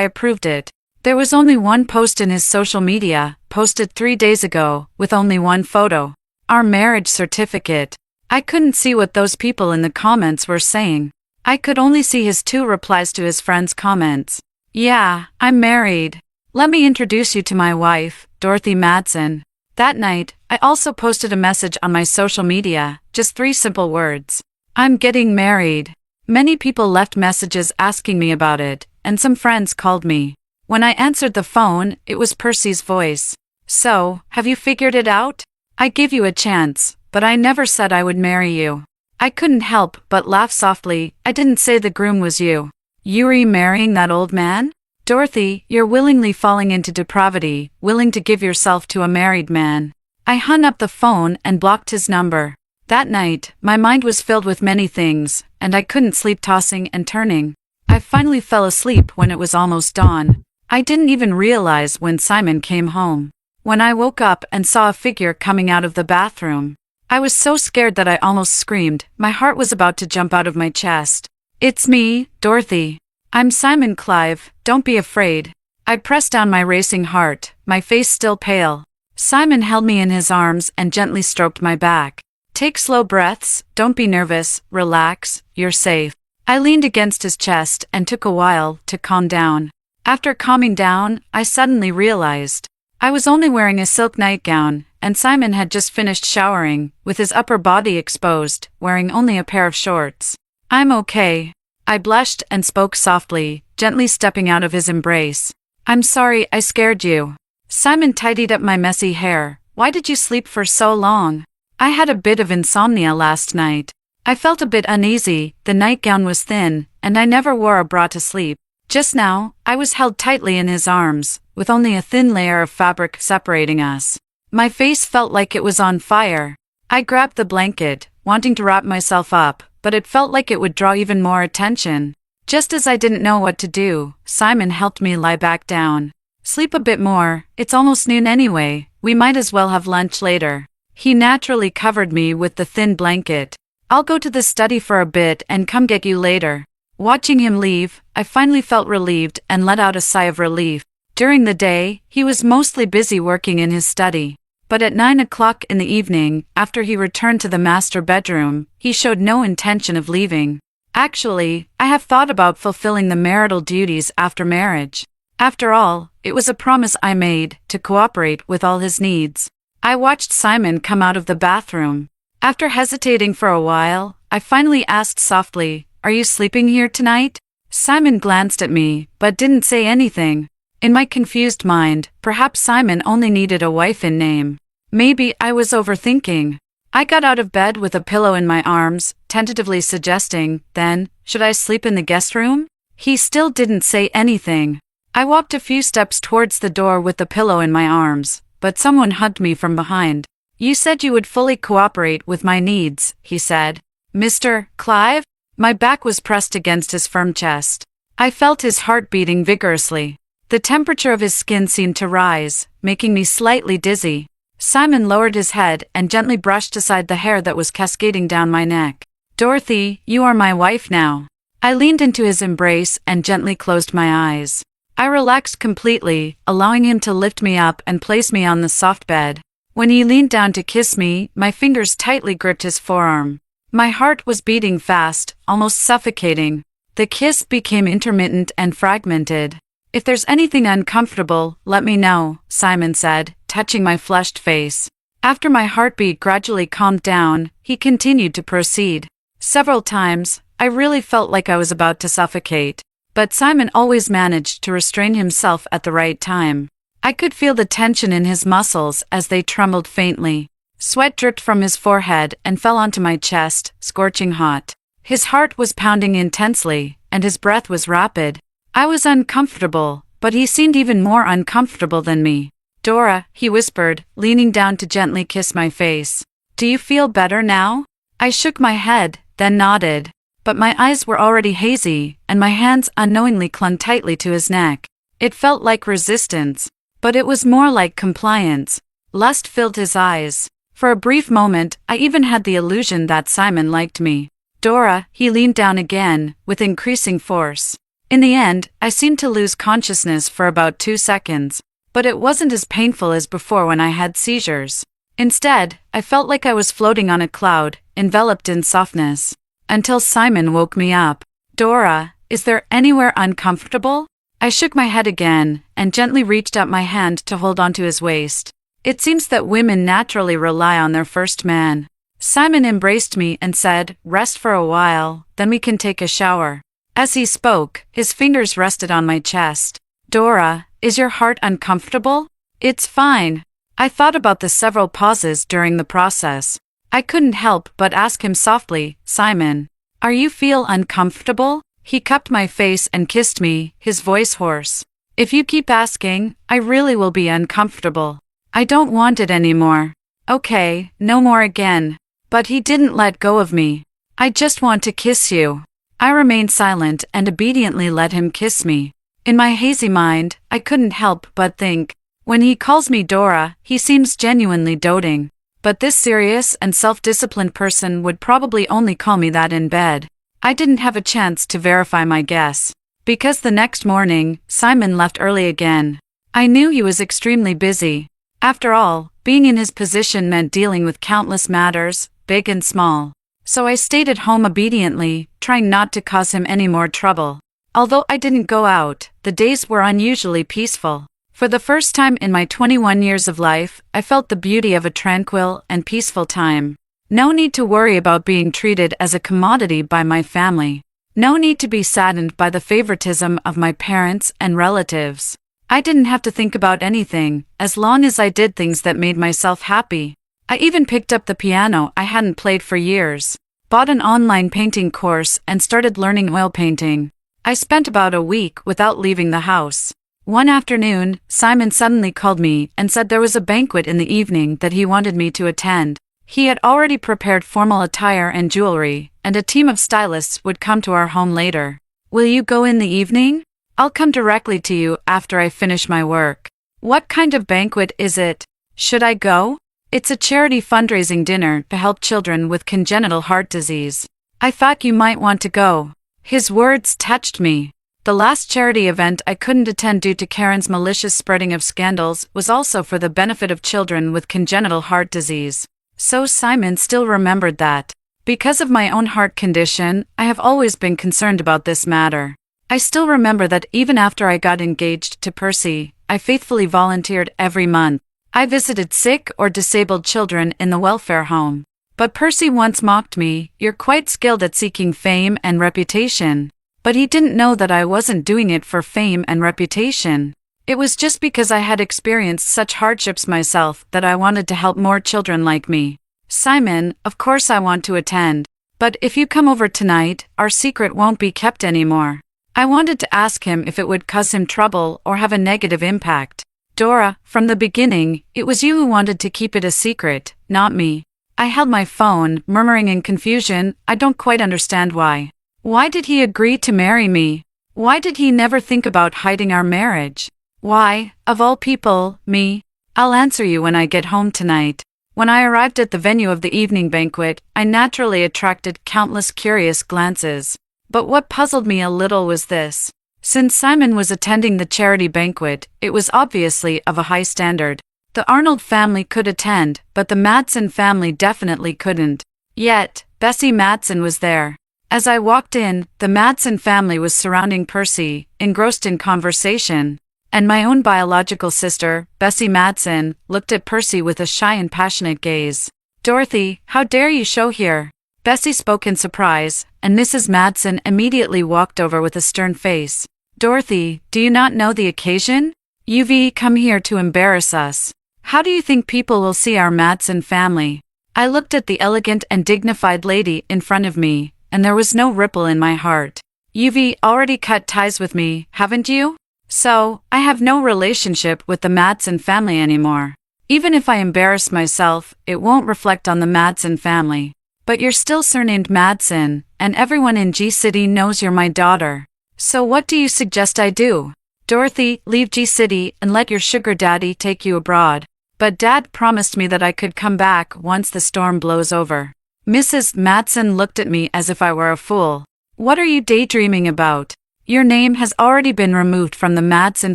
approved it. There was only one post in his social media, posted 3 days ago, with only one photo. Our marriage certificate. I couldn't see what those people in the comments were saying. I could only see his 2 replies to his friend's comments. Yeah, I'm married. Let me introduce you to my wife, Dorothy Madsen. That night, I also posted a message on my social media, just 3 simple words. I'm getting married. Many people left messages asking me about it, and some friends called me. When I answered the phone, it was Percy's voice. So, have you figured it out? I gave you a chance, but I never said I would marry you. I couldn't help but laugh softly. I didn't say the groom was you. You were marrying that old man? Dorothy, you're willingly falling into depravity, willing to give yourself to a married man. I hung up the phone and blocked his number. That night, my mind was filled with many things, and I couldn't sleep, tossing and turning. I finally fell asleep when it was almost dawn. I didn't even realize when Simon came home. When I woke up and saw a figure coming out of the bathroom, I was so scared that I almost screamed. My heart was about to jump out of my chest. It's me, Dorothy. I'm Simon Clive, don't be afraid. I pressed down my racing heart, my face still pale. Simon held me in his arms and gently stroked my back. Take slow breaths, don't be nervous, relax, you're safe. I leaned against his chest and took a while to calm down. After calming down, I suddenly realized I was only wearing a silk nightgown, and Simon had just finished showering, with his upper body exposed, wearing only a pair of shorts. I'm okay. I blushed and spoke softly, gently stepping out of his embrace. I'm sorry I scared you. Simon tidied up my messy hair. Why did you sleep for so long? I had a bit of insomnia last night. I felt a bit uneasy, the nightgown was thin, and I never wore a bra to sleep. Just now, I was held tightly in his arms, with only a thin layer of fabric separating us. My face felt like it was on fire. I grabbed the blanket, wanting to wrap myself up, but it felt like it would draw even more attention. Just as I didn't know what to do, Simon helped me lie back down. Sleep a bit more, it's almost noon anyway, we might as well have lunch later. He naturally covered me with the thin blanket. I'll go to the study for a bit and come get you later. Watching him leave, I finally felt relieved and let out a sigh of relief. During the day, he was mostly busy working in his study. But at 9 o'clock in the evening, after he returned to the master bedroom, he showed no intention of leaving. Actually, I have thought about fulfilling the marital duties after marriage. After all, it was a promise I made to cooperate with all his needs. I watched Simon come out of the bathroom. After hesitating for a while, I finally asked softly, "Are you sleeping here tonight?" Simon glanced at me, but didn't say anything. In my confused mind, perhaps Simon only needed a wife in name. Maybe I was overthinking. I got out of bed with a pillow in my arms, tentatively suggesting, "Then, should I sleep in the guest room?" He still didn't say anything. I walked a few steps towards the door with the pillow in my arms, but someone hugged me from behind. "You said you would fully cooperate with my needs," he said. "Mr. Clive?" My back was pressed against his firm chest. I felt his heart beating vigorously. The temperature of his skin seemed to rise, making me slightly dizzy. Simon lowered his head and gently brushed aside the hair that was cascading down my neck. "Dorothy, you are my wife now." I leaned into his embrace and gently closed my eyes. I relaxed completely, allowing him to lift me up and place me on the soft bed. When he leaned down to kiss me, my fingers tightly gripped his forearm. My heart was beating fast, almost suffocating. The kiss became intermittent and fragmented. "If there's anything uncomfortable, let me know," Simon said, touching my flushed face. After my heartbeat gradually calmed down, he continued to proceed. Several times, I really felt like I was about to suffocate. But Simon always managed to restrain himself at the right time. I could feel the tension in his muscles as they trembled faintly. Sweat dripped from his forehead and fell onto my chest, scorching hot. His heart was pounding intensely, and his breath was rapid. I was uncomfortable, but he seemed even more uncomfortable than me. "Dora," he whispered, leaning down to gently kiss my face. "Do you feel better now?" I shook my head, then nodded. But my eyes were already hazy, and my hands unknowingly clung tightly to his neck. It felt like resistance, but it was more like compliance. Lust filled his eyes. For a brief moment, I even had the illusion that Simon liked me. Dora, he leaned down again, with increasing force. In the end, I seemed to lose consciousness for about 2 seconds, but it wasn't as painful as before when I had seizures. Instead, I felt like I was floating on a cloud, enveloped in softness. Until Simon woke me up. Dora, is there anywhere uncomfortable? I shook my head again, and gently reached out my hand to hold onto his waist. It seems that women naturally rely on their first man. Simon embraced me and said, "Rest for a while, then we can take a shower." As he spoke, his fingers rested on my chest. Dora, is your heart uncomfortable? It's fine. I thought about the several pauses during the process. I couldn't help but ask him softly, "Simon, are you feel uncomfortable?" He cupped my face and kissed me, his voice hoarse. "If you keep asking, I really will be uncomfortable. I don't want it anymore." "Okay, no more again." But he didn't let go of me. "I just want to kiss you." I remained silent and obediently let him kiss me. In my hazy mind, I couldn't help but think, when he calls me Dora, he seems genuinely doting. But this serious and self-disciplined person would probably only call me that in bed. I didn't have a chance to verify my guess. Because the next morning, Simon left early again. I knew he was extremely busy. After all, being in his position meant dealing with countless matters, big and small. So I stayed at home obediently, trying not to cause him any more trouble. Although I didn't go out, the days were unusually peaceful. For the first time in my 21 years of life, I felt the beauty of a tranquil and peaceful time. No need to worry about being treated as a commodity by my family. No need to be saddened by the favoritism of my parents and relatives. I didn't have to think about anything, as long as I did things that made myself happy. I even picked up the piano I hadn't played for years, bought an online painting course and started learning oil painting. I spent about a week without leaving the house. One afternoon, Simon suddenly called me and said there was a banquet in the evening that he wanted me to attend. He had already prepared formal attire and jewelry, and a team of stylists would come to our home later. "Will you go in the evening? I'll come directly to you after I finish my work." "What kind of banquet is it? Should I go?" "It's a charity fundraising dinner to help children with congenital heart disease. I thought you might want to go." His words touched me. The last charity event I couldn't attend due to Karen's malicious spreading of scandals was also for the benefit of children with congenital heart disease. So Simon still remembered that. Because of my own heart condition, I have always been concerned about this matter. I still remember that even after I got engaged to Percy, I faithfully volunteered every month. I visited sick or disabled children in the welfare home. But Percy once mocked me, "You're quite skilled at seeking fame and reputation." But he didn't know that I wasn't doing it for fame and reputation. It was just because I had experienced such hardships myself that I wanted to help more children like me. "Simon, of course I want to attend. But if you come over tonight, our secret won't be kept anymore." I wanted to ask him if it would cause him trouble or have a negative impact. "Dora, from the beginning, it was you who wanted to keep it a secret, not me." I held my phone, murmuring in confusion, "I don't quite understand why. Why did he agree to marry me? Why did he never think about hiding our marriage? Why, of all people, me? I'll answer you when I get home tonight." When I arrived at the venue of the evening banquet, I naturally attracted countless curious glances. But what puzzled me a little was this. Since Simon was attending the charity banquet, it was obviously of a high standard. The Arnold family could attend, but the Madsen family definitely couldn't. Yet, Bessie Madsen was there. As I walked in, the Madsen family was surrounding Percy, engrossed in conversation. And my own biological sister, Bessie Madsen, looked at Percy with a shy and passionate gaze. "Dorothy, how dare you show here?" Bessie spoke in surprise, and Mrs. Madsen immediately walked over with a stern face. "Dorothy, do you not know the occasion? You've come here to embarrass us. How do you think people will see our Madsen family?" I looked at the elegant and dignified lady in front of me, and there was no ripple in my heart. "You've already cut ties with me, haven't you? So, I have no relationship with the Madsen family anymore. Even if I embarrass myself, it won't reflect on the Madsen family. But you're still surnamed Madsen, and everyone in G City knows you're my daughter. So what do you suggest I do?" Dorothy, leave G-City and let your sugar daddy take you abroad. But Dad promised me that I could come back once the storm blows over. Mrs. Madsen looked at me as if I were a fool. What are you daydreaming about? Your name has already been removed from the Madsen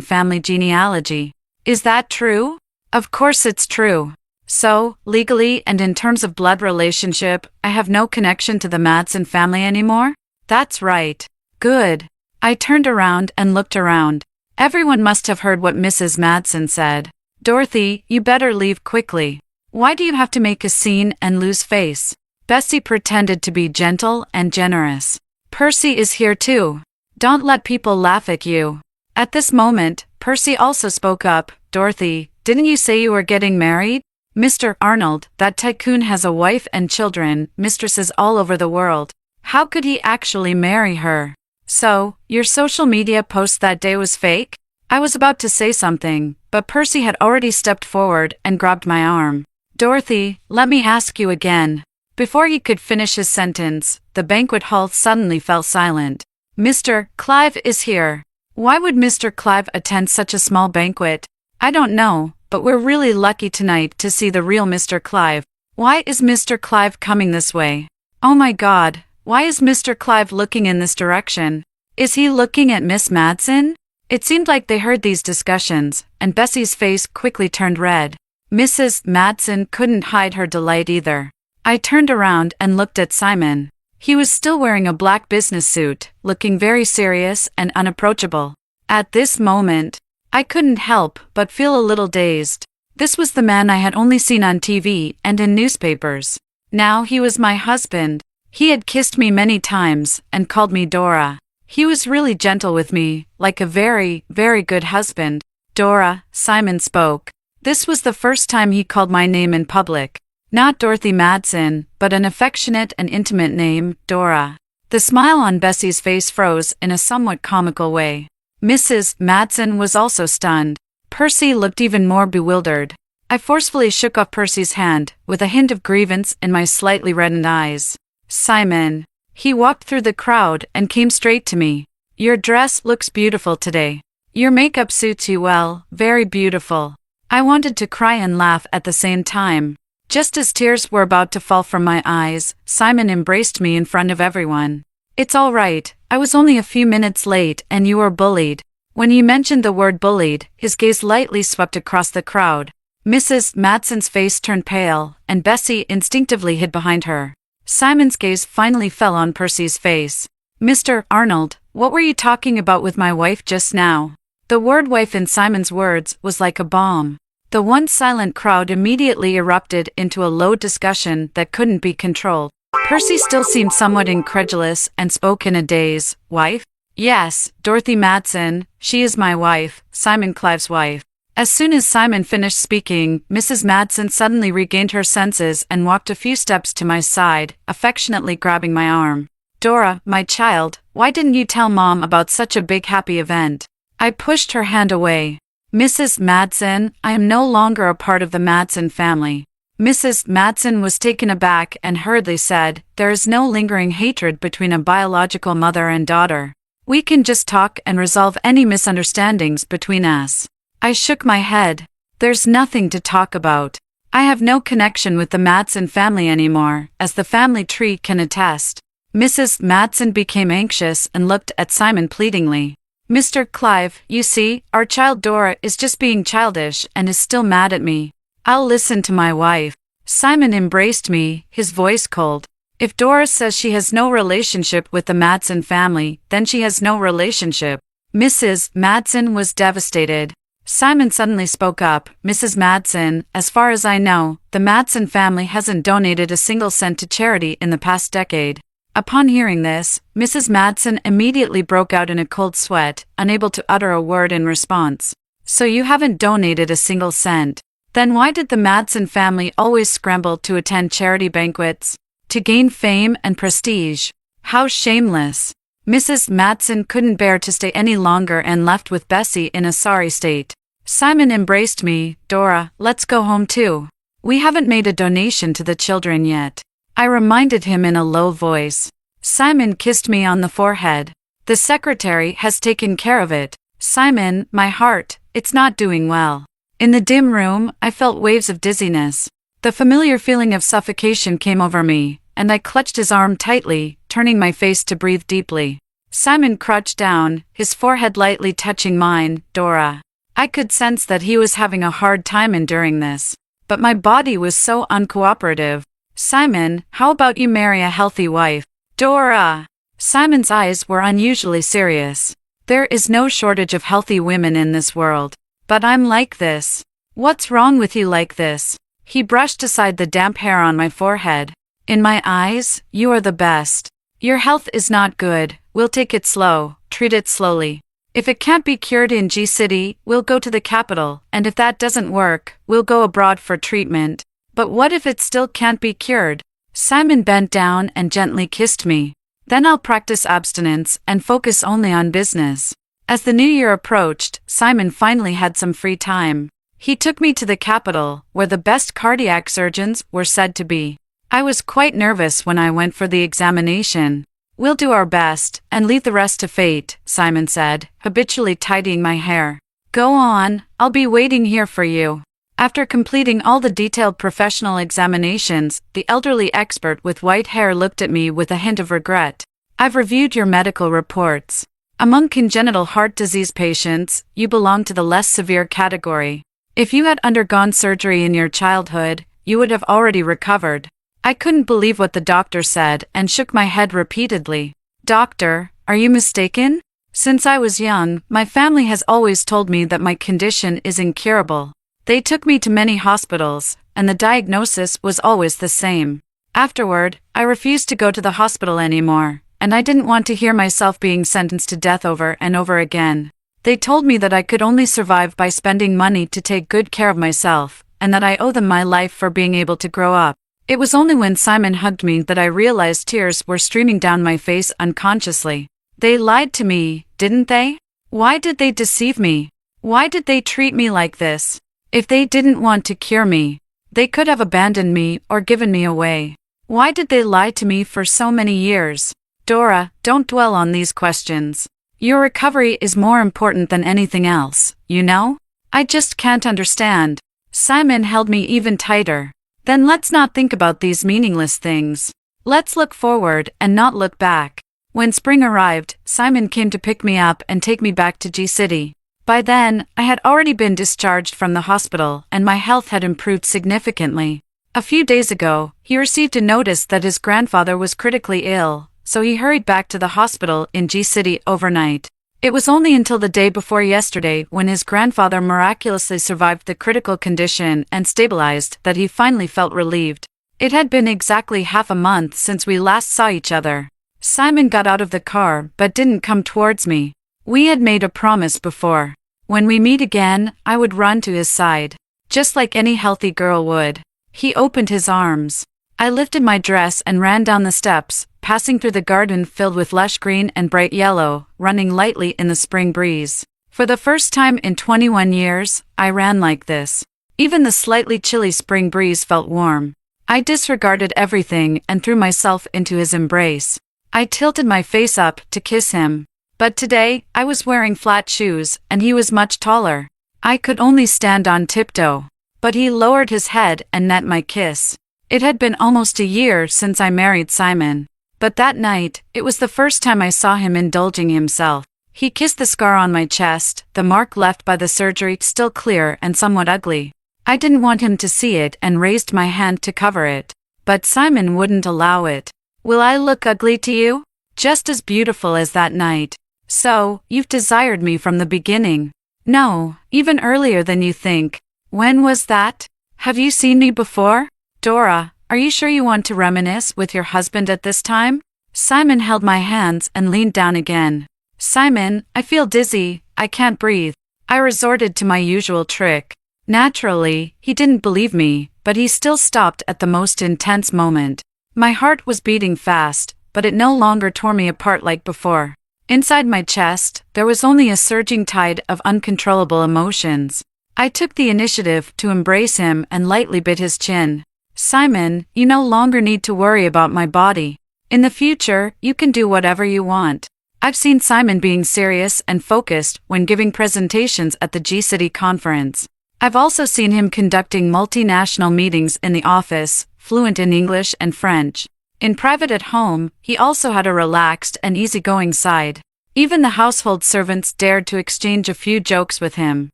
family genealogy. Is that true? Of course it's true. So, legally and in terms of blood relationship, I have no connection to the Madsen family anymore? That's right. Good. I turned around and looked around. Everyone must have heard what Mrs. Madsen said. Dorothy, you better leave quickly. Why do you have to make a scene and lose face? Bessie pretended to be gentle and generous. Percy is here too. Don't let people laugh at you. At this moment, Percy also spoke up. Dorothy, didn't you say you were getting married? Mr. Arnold, that tycoon has a wife and children, mistresses all over the world. How could he actually marry her? So, your social media post that day was fake? I was about to say something, but Percy had already stepped forward and grabbed my arm. Dorothy, let me ask you again. Before he could finish his sentence, the banquet hall suddenly fell silent. Mr. Clive is here. Why would Mr. Clive attend such a small banquet? I don't know, but we're really lucky tonight to see the real Mr. Clive. Why is Mr. Clive coming this way? Oh my God, why is Mr. Clive looking in this direction? Is he looking at Miss Madsen? It seemed like they heard these discussions, and Bessie's face quickly turned red. Mrs. Madsen couldn't hide her delight either. I turned around and looked at Simon. He was still wearing a black business suit, looking very serious and unapproachable. At this moment, I couldn't help but feel a little dazed. This was the man I had only seen on TV and in newspapers. Now he was my husband. He had kissed me many times and called me Dora. He was really gentle with me, like a very, very good husband. Dora, Simon spoke. This was the first time he called my name in public. Not Dorothy Madsen, but an affectionate and intimate name, Dora. The smile on Bessie's face froze in a somewhat comical way. Mrs. Madsen was also stunned. Percy looked even more bewildered. I forcefully shook off Percy's hand, with a hint of grievance in my slightly reddened eyes. Simon. He walked through the crowd and came straight to me. Your dress looks beautiful today. Your makeup suits you well, very beautiful. I wanted to cry and laugh at the same time. Just as tears were about to fall from my eyes, Simon embraced me in front of everyone. It's all right, I was only a few minutes late and you were bullied. When he mentioned the word bullied, his gaze lightly swept across the crowd. Mrs. Madsen's face turned pale, and Bessie instinctively hid behind her. Simon's gaze finally fell on Percy's face. Mr. Arnold, what were you talking about with my wife just now? The word wife in Simon's words was like a bomb. The once silent crowd immediately erupted into a low discussion that couldn't be controlled. Percy still seemed somewhat incredulous and spoke in a daze. Wife? Yes, Dorothy Madsen, she is my wife, Simon Clive's wife. As soon as Simon finished speaking, Mrs. Madsen suddenly regained her senses and walked a few steps to my side, affectionately grabbing my arm. Dora, my child, why didn't you tell Mom about such a big happy event? I pushed her hand away. Mrs. Madsen, I am no longer a part of the Madsen family. Mrs. Madsen was taken aback and hurriedly said, there is no lingering hatred between a biological mother and daughter. We can just talk and resolve any misunderstandings between us. I shook my head. There's nothing to talk about. I have no connection with the Madsen family anymore, as the family tree can attest. Mrs. Madsen became anxious and looked at Simon pleadingly. Mr. Clive, you see, our child Dora is just being childish and is still mad at me. I'll listen to my wife. Simon embraced me, his voice cold. If Dora says she has no relationship with the Madsen family, then she has no relationship. Mrs. Madsen was devastated. Simon suddenly spoke up. Mrs. Madsen, as far as I know, the Madsen family hasn't donated a single cent to charity in the past decade. Upon hearing this, Mrs. Madsen immediately broke out in a cold sweat, unable to utter a word in response. So you haven't donated a single cent. Then why did the Madsen family always scramble to attend charity banquets? To gain fame and prestige. How shameless. Mrs. Madsen couldn't bear to stay any longer and left with Bessie in a sorry state. Simon embraced me. Dora, let's go home too. We haven't made a donation to the children yet. I reminded him in a low voice. Simon kissed me on the forehead. The secretary has taken care of it. Simon, my heart, it's not doing well. In the dim room, I felt waves of dizziness. The familiar feeling of suffocation came over me, and I clutched his arm tightly, turning my face to breathe deeply. Simon crouched down, his forehead lightly touching mine. Dora. I could sense that he was having a hard time enduring this. But my body was so uncooperative. Simon, how about you marry a healthy wife? Dora. Simon's eyes were unusually serious. There is no shortage of healthy women in this world. But I'm like this. What's wrong with you like this? He brushed aside the damp hair on my forehead. In my eyes, you are the best. Your health is not good. We'll take it slow, treat it slowly. If it can't be cured in G City, we'll go to the capital, and if that doesn't work, we'll go abroad for treatment. But what if it still can't be cured? Simon bent down and gently kissed me. Then I'll practice abstinence and focus only on business. As the new year approached, Simon finally had some free time. He took me to the capital, where the best cardiac surgeons were said to be. I was quite nervous when I went for the examination. We'll do our best, and leave the rest to fate, Simon said, habitually tidying my hair. Go on, I'll be waiting here for you. After completing all the detailed professional examinations, the elderly expert with white hair looked at me with a hint of regret. I've reviewed your medical reports. Among congenital heart disease patients, you belong to the less severe category. If you had undergone surgery in your childhood, you would have already recovered. I couldn't believe what the doctor said and shook my head repeatedly. Doctor, are you mistaken? Since I was young, my family has always told me that my condition is incurable. They took me to many hospitals, and the diagnosis was always the same. Afterward, I refused to go to the hospital anymore, and I didn't want to hear myself being sentenced to death over and over again. They told me that I could only survive by spending money to take good care of myself, and that I owe them my life for being able to grow up. It was only when Simon hugged me that I realized tears were streaming down my face unconsciously. They lied to me, didn't they? Why did they deceive me? Why did they treat me like this? If they didn't want to cure me, they could have abandoned me or given me away. Why did they lie to me for so many years? Dora, don't dwell on these questions. Your recovery is more important than anything else, you know? I just can't understand. Simon held me even tighter. Then let's not think about these meaningless things. Let's look forward and not look back. When spring arrived, Simon came to pick me up and take me back to G City. By then, I had already been discharged from the hospital and my health had improved significantly. A few days ago, he received a notice that his grandfather was critically ill, so he hurried back to the hospital in G City overnight. It was only until the day before yesterday when his grandfather miraculously survived the critical condition and stabilized that he finally felt relieved. It had been exactly half a month since we last saw each other. Simon got out of the car but didn't come towards me. We had made a promise before. When we meet again, I would run to his side. Just like any healthy girl would. He opened his arms. I lifted my dress and ran down the steps, passing through the garden filled with lush green and bright yellow, running lightly in the spring breeze. For the first time in 21 years, I ran like this. Even the slightly chilly spring breeze felt warm. I disregarded everything and threw myself into his embrace. I tilted my face up to kiss him. But today, I was wearing flat shoes, and he was much taller. I could only stand on tiptoe. But he lowered his head and met my kiss. It had been almost a year since I married Simon. But that night, it was the first time I saw him indulging himself. He kissed the scar on my chest, the mark left by the surgery still clear and somewhat ugly. I didn't want him to see it and raised my hand to cover it. But Simon wouldn't allow it. Will I look ugly to you? Just as beautiful as that night. So, you've desired me from the beginning. No, even earlier than you think. When was that? Have you seen me before? Dora, are you sure you want to reminisce with your husband at this time? Simon held my hands and leaned down again. Simon, I feel dizzy, I can't breathe. I resorted to my usual trick. Naturally, he didn't believe me, but he still stopped at the most intense moment. My heart was beating fast, but it no longer tore me apart like before. Inside my chest, there was only a surging tide of uncontrollable emotions. I took the initiative to embrace him and lightly bit his chin. Simon, you no longer need to worry about my body. In the future, you can do whatever you want. I've seen Simon being serious and focused when giving presentations at the G-City conference. I've also seen him conducting multinational meetings in the office, fluent in English and French. In private at home, he also had a relaxed and easygoing side. Even the household servants dared to exchange a few jokes with him.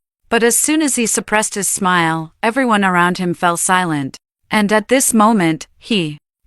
But as soon as he suppressed his smile, everyone around him fell silent. And at this moment,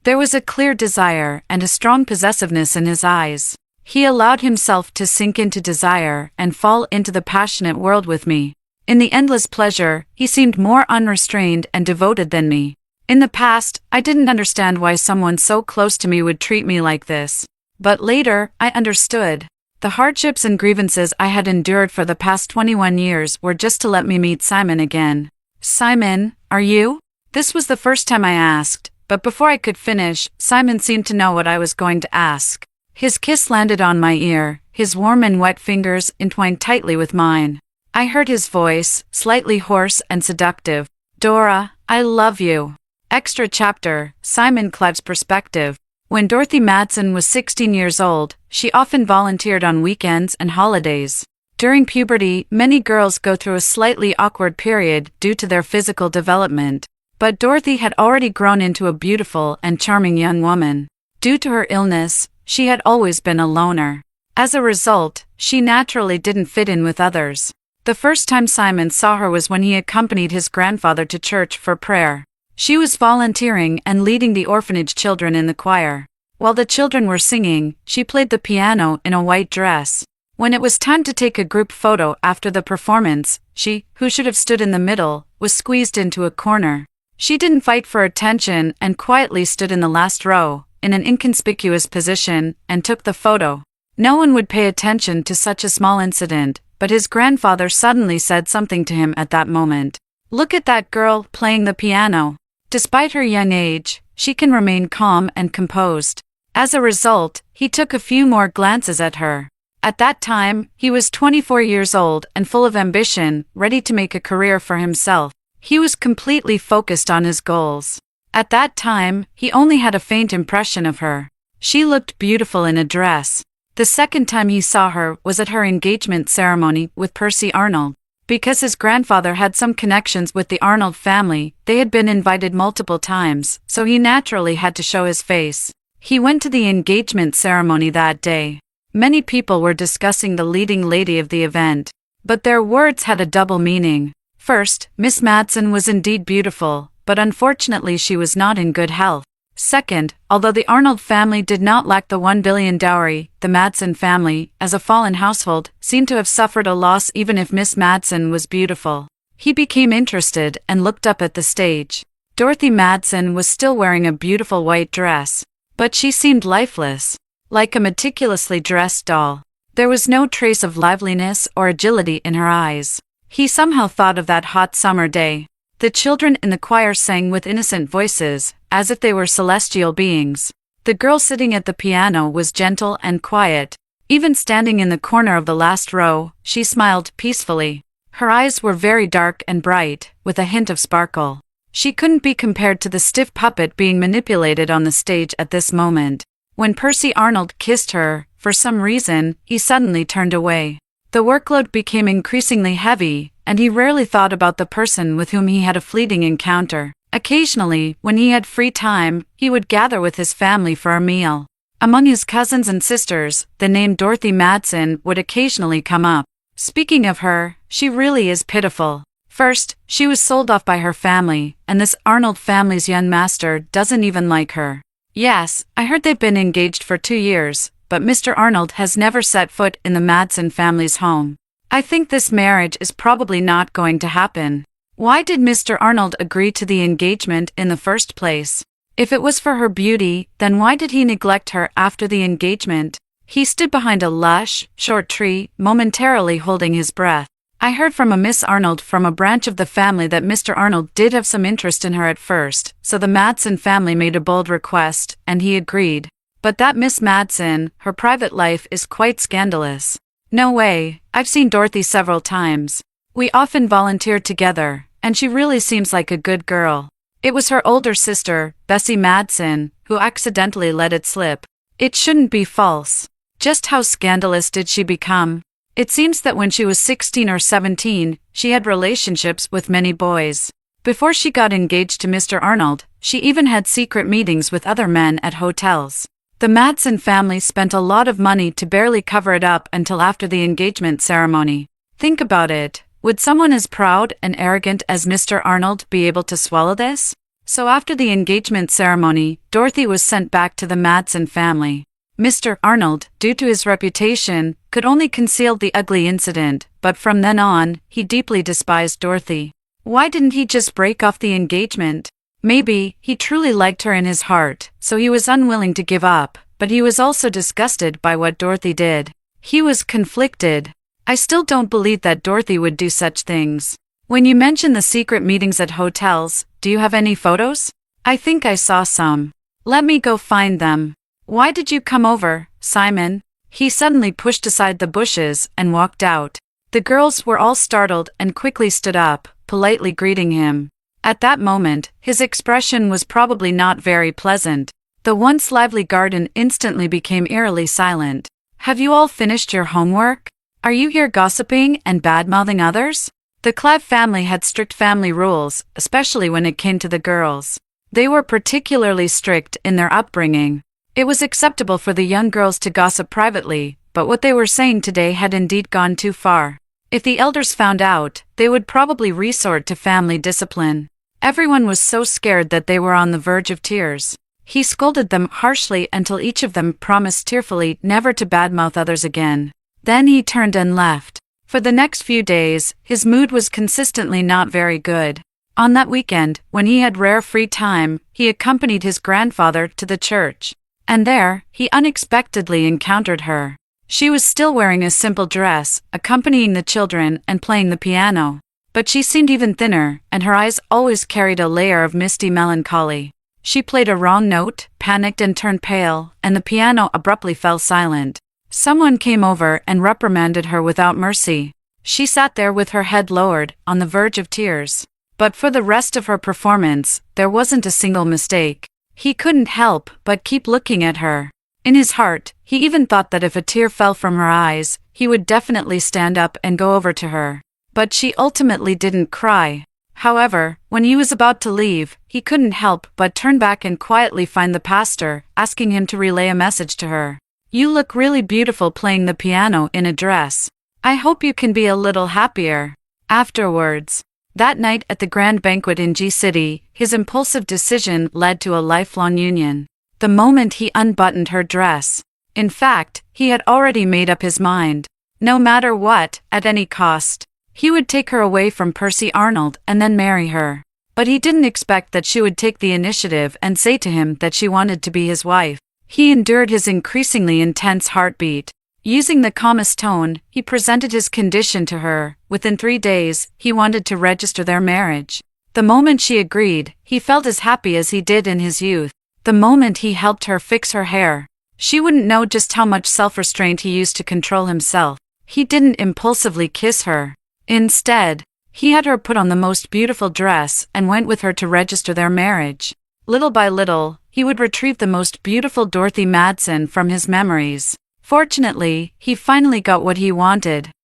there was a clear desire and a strong possessiveness in his eyes. He allowed himself to sink into desire and fall into the passionate world with me. In the endless pleasure, he seemed more unrestrained and devoted than me. In the past, I didn't understand why someone so close to me would treat me like this. But later, I understood. The hardships and grievances I had endured for the past 21 years were just to let me meet Simon again. "Simon, are you?" This was the first time I asked, but before I could finish, Simon seemed to know what I was going to ask. His kiss landed on my ear, his warm and wet fingers entwined tightly with mine. I heard his voice, slightly hoarse and seductive. "Dora, I love you." Extra chapter, Simon Clive's perspective. When Dorothy Madsen was 16 years old, she often volunteered on weekends and holidays. During puberty, many girls go through a slightly awkward period due to their physical development. But Dorothy had already grown into a beautiful and charming young woman. Due to her illness, she had always been a loner. As a result, she naturally didn't fit in with others. The first time Simon saw her was when he accompanied his grandfather to church for prayer. She was volunteering and leading the orphanage children in the choir. While the children were singing, she played the piano in a white dress. When it was time to take a group photo after the performance, she, who should have stood in the middle, was squeezed into a corner. She didn't fight for attention and quietly stood in the last row, in an inconspicuous position, and took the photo. No one would pay attention to such a small incident, but his grandfather suddenly said something to him at that moment. "Look at that girl playing the piano. Despite her young age, she can remain calm and composed." As a result, he took a few more glances at her. At that time, he was 24 years old and full of ambition, ready to make a career for himself. He was completely focused on his goals. At that time, he only had a faint impression of her. She looked beautiful in a dress. The second time he saw her was at her engagement ceremony with Percy Arnold. Because his grandfather had some connections with the Arnold family, they had been invited multiple times, so he naturally had to show his face. He went to the engagement ceremony that day. Many people were discussing the leading lady of the event. But their words had a double meaning. First, Miss Madsen was indeed beautiful, but unfortunately she was not in good health. Second, although the Arnold family did not lack the $1 billion dowry, the Madsen family, as a fallen household, seemed to have suffered a loss even if Miss Madsen was beautiful. He became interested and looked up at the stage. Dorothy Madsen was still wearing a beautiful white dress. But she seemed lifeless. Like a meticulously dressed doll. There was no trace of liveliness or agility in her eyes. He somehow thought of that hot summer day. The children in the choir sang with innocent voices, as if they were celestial beings. The girl sitting at the piano was gentle and quiet. Even standing in the corner of the last row, she smiled peacefully. Her eyes were very dark and bright, with a hint of sparkle. She couldn't be compared to the stiff puppet being manipulated on the stage at this moment. When Percy Arnold kissed her, for some reason, he suddenly turned away. The workload became increasingly heavy, and he rarely thought about the person with whom he had a fleeting encounter. Occasionally, when he had free time, he would gather with his family for a meal. Among his cousins and sisters, the name Dorothy Madsen would occasionally come up. Speaking of her, she really is pitiful. First, she was sold off by her family, and this Arnold family's young master doesn't even like her. Yes, I heard they've been engaged for 2 years, but Mr. Arnold has never set foot in the Madsen family's home. I think this marriage is probably not going to happen. Why did Mr. Arnold agree to the engagement in the first place? If it was for her beauty, then why did he neglect her after the engagement? He stood behind a lush, short tree, momentarily holding his breath. I heard from a Miss Arnold from a branch of the family that Mr. Arnold did have some interest in her at first, so the Madsen family made a bold request, and he agreed. But that Miss Madsen, her private life is quite scandalous. No way, I've seen Dorothy several times. We often volunteer together, and she really seems like a good girl. It was her older sister, Bessie Madsen, who accidentally let it slip. It shouldn't be false. Just how scandalous did she become? It seems that when she was 16 or 17, she had relationships with many boys. Before she got engaged to Mr. Arnold, she even had secret meetings with other men at hotels. The Madsen family spent a lot of money to barely cover it up until after the engagement ceremony. Think about it. Would someone as proud and arrogant as Mr. Arnold be able to swallow this? So after the engagement ceremony, Dorothy was sent back to the Madsen family. Mr. Arnold, due to his reputation, could only conceal the ugly incident, but from then on, he deeply despised Dorothy. Why didn't he just break off the engagement? Maybe he truly liked her in his heart, so he was unwilling to give up, but he was also disgusted by what Dorothy did. He was conflicted. I still don't believe that Dorothy would do such things. When you mention the secret meetings at hotels, do you have any photos? I think I saw some. Let me go find them. Why did you come over, Simon? He suddenly pushed aside the bushes and walked out. The girls were all startled and quickly stood up, politely greeting him. At that moment, his expression was probably not very pleasant. The once lively garden instantly became eerily silent. Have you all finished your homework? Are you here gossiping and bad-mouthing others? The Clav family had strict family rules, especially when it came to the girls. They were particularly strict in their upbringing. It was acceptable for the young girls to gossip privately, but what they were saying today had indeed gone too far. If the elders found out, they would probably resort to family discipline. Everyone was so scared that they were on the verge of tears. He scolded them harshly until each of them promised tearfully never to badmouth others again. Then he turned and left. For the next few days, his mood was consistently not very good. On that weekend, when he had rare free time, he accompanied his grandfather to the church. And there, he unexpectedly encountered her. She was still wearing a simple dress, accompanying the children and playing the piano. But she seemed even thinner, and her eyes always carried a layer of misty melancholy. She played a wrong note, panicked and turned pale, and the piano abruptly fell silent. Someone came over and reprimanded her without mercy. She sat there with her head lowered, on the verge of tears. But for the rest of her performance, there wasn't a single mistake. He couldn't help but keep looking at her. In his heart, he even thought that if a tear fell from her eyes, he would definitely stand up and go over to her. But she ultimately didn't cry. However, when he was about to leave, he couldn't help but turn back and quietly find the pastor, asking him to relay a message to her. "You look really beautiful playing the piano in a dress. I hope you can be a little happier." Afterwards, that night at the grand banquet in G City, his impulsive decision led to a lifelong union. The moment he unbuttoned her dress. In fact, he had already made up his mind. No matter what, at any cost, he would take her away from Percy Arnold and then marry her. But he didn't expect that she would take the initiative and say to him that she wanted to be his wife. He endured his increasingly intense heartbeat. Using the calmest tone, he presented his condition to her. Within 3 days, he wanted to register their marriage. The moment she agreed, he felt as happy as he did in his youth. The moment he helped her fix her hair, she wouldn't know just how much self-restraint he used to control himself. He didn't impulsively kiss her. Instead, he had her put on the most beautiful dress and went with her to register their marriage. Little by little, he would retrieve the most beautiful Dorothy Madsen from his memories. Fortunately, he finally got what he wanted.